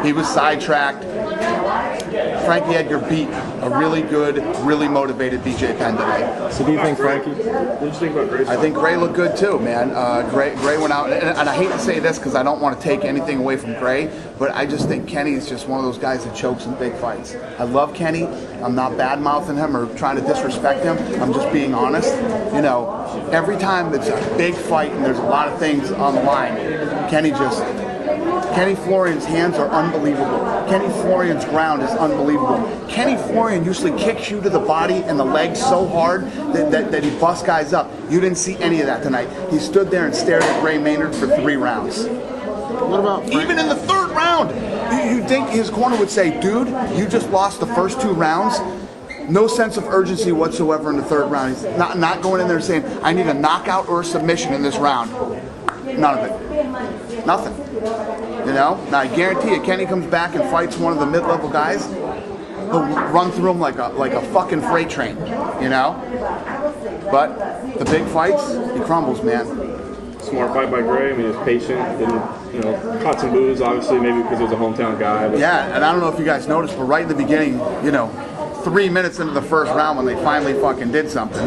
He was sidetracked. Frankie Edgar beat a really good, really motivated BJ Penn today. So do you think Frankie? What did you think about Gray's? I think Gray looked good too, man. Gray went out, and I hate to say this because I don't want to take anything away from Gray, but I just think Kenny is just one of those guys that chokes in big fights. I love Kenny. I'm not bad-mouthing him or trying to disrespect him. I'm just being honest. You know, every time it's a big fight and there's a lot of things on the line, Kenny Florian's hands are unbelievable. Kenny Florian's ground is unbelievable. Kenny Florian usually kicks you to the body and the legs so hard that he busts guys up. You didn't see any of that tonight. He stood there and stared at Gray Maynard for 3 rounds. What about Frank? Even in the 3rd round, you'd think his corner would say, dude, you just lost the first 2 rounds. No sense of urgency whatsoever in the 3rd round. He's not going in there saying, I need a knockout or a submission in this round. None of it. Nothing. You know? Now I guarantee you, Kenny comes back and fights one of the mid-level guys, he'll run through him like a fucking freight train. You know? But the big fights, he crumbles, man. Smart fight by Gray. I mean, he was patient. Didn't, caught some boos, obviously, maybe because he was a hometown guy. But Yeah, and I don't know if you guys noticed, but right in the beginning, 3 minutes into the 1st round when they finally fucking did something,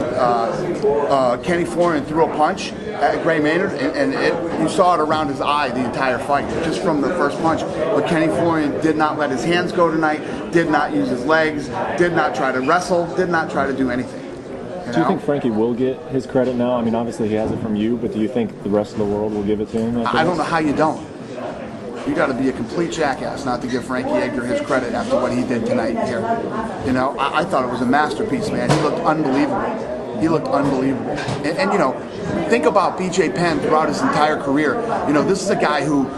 Kenny Florian threw a punch at Gray Maynard, and you saw it around his eye the entire fight, just from the first punch. But Kenny Florian did not let his hands go tonight, did not use his legs, did not try to wrestle, did not try to do anything. Do you think Frankie will get his credit now? I mean, obviously he has it from you, but do you think the rest of the world will give it to him? I don't know how you don't. You got to be a complete jackass not to give Frankie Edgar his credit after what he did tonight here. I thought it was a masterpiece, man. He looked unbelievable. He looked unbelievable. And think about BJ Penn throughout his entire career. This is a guy who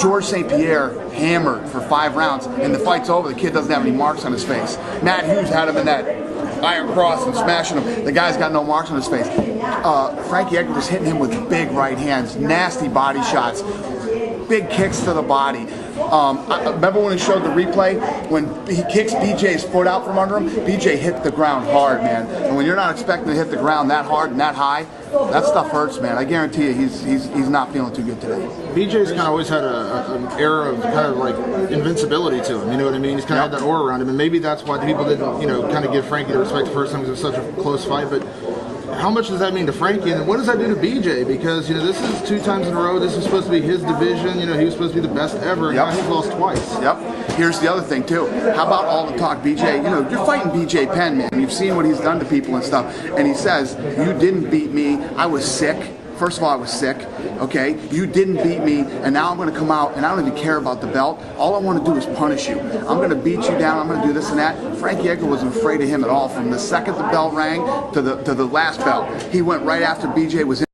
George St. Pierre hammered for 5 rounds, and the fight's over. The kid doesn't have any marks on his face. Matt Hughes had him in that iron cross and smashing him. The guy's got no marks on his face. Frankie Edgar was hitting him with big right hands, nasty body shots, big kicks to the body. I remember when he showed the replay, when he kicks BJ's foot out from under him, BJ hit the ground hard, man. And when you're not expecting to hit the ground that hard and that high, that stuff hurts, man. I guarantee you he's not feeling too good today. BJ's kind of always had an air of kind of like invincibility to him, you know what I mean? He's kind of had that aura around him, and maybe that's why the people didn't, kind of give Frankie the respect the first time because it was such a close fight, but how much does that mean to Frankie, and what does that do to BJ? Because, this is 2 times in a row. This is supposed to be his division. He was supposed to be the best ever, and now he's lost twice. Yep. Here's the other thing, too. How about all the talk, BJ? You're fighting BJ Penn, man. You've seen what he's done to people and stuff. And he says, you didn't beat me. I was sick. First of all, I was sick, okay? You didn't beat me, and now I'm going to come out, and I don't even care about the belt. All I want to do is punish you. I'm going to beat you down. I'm going to do this and that. Frankie Edgar wasn't afraid of him at all. From the second the bell rang to the last bell, he went right after BJ was in.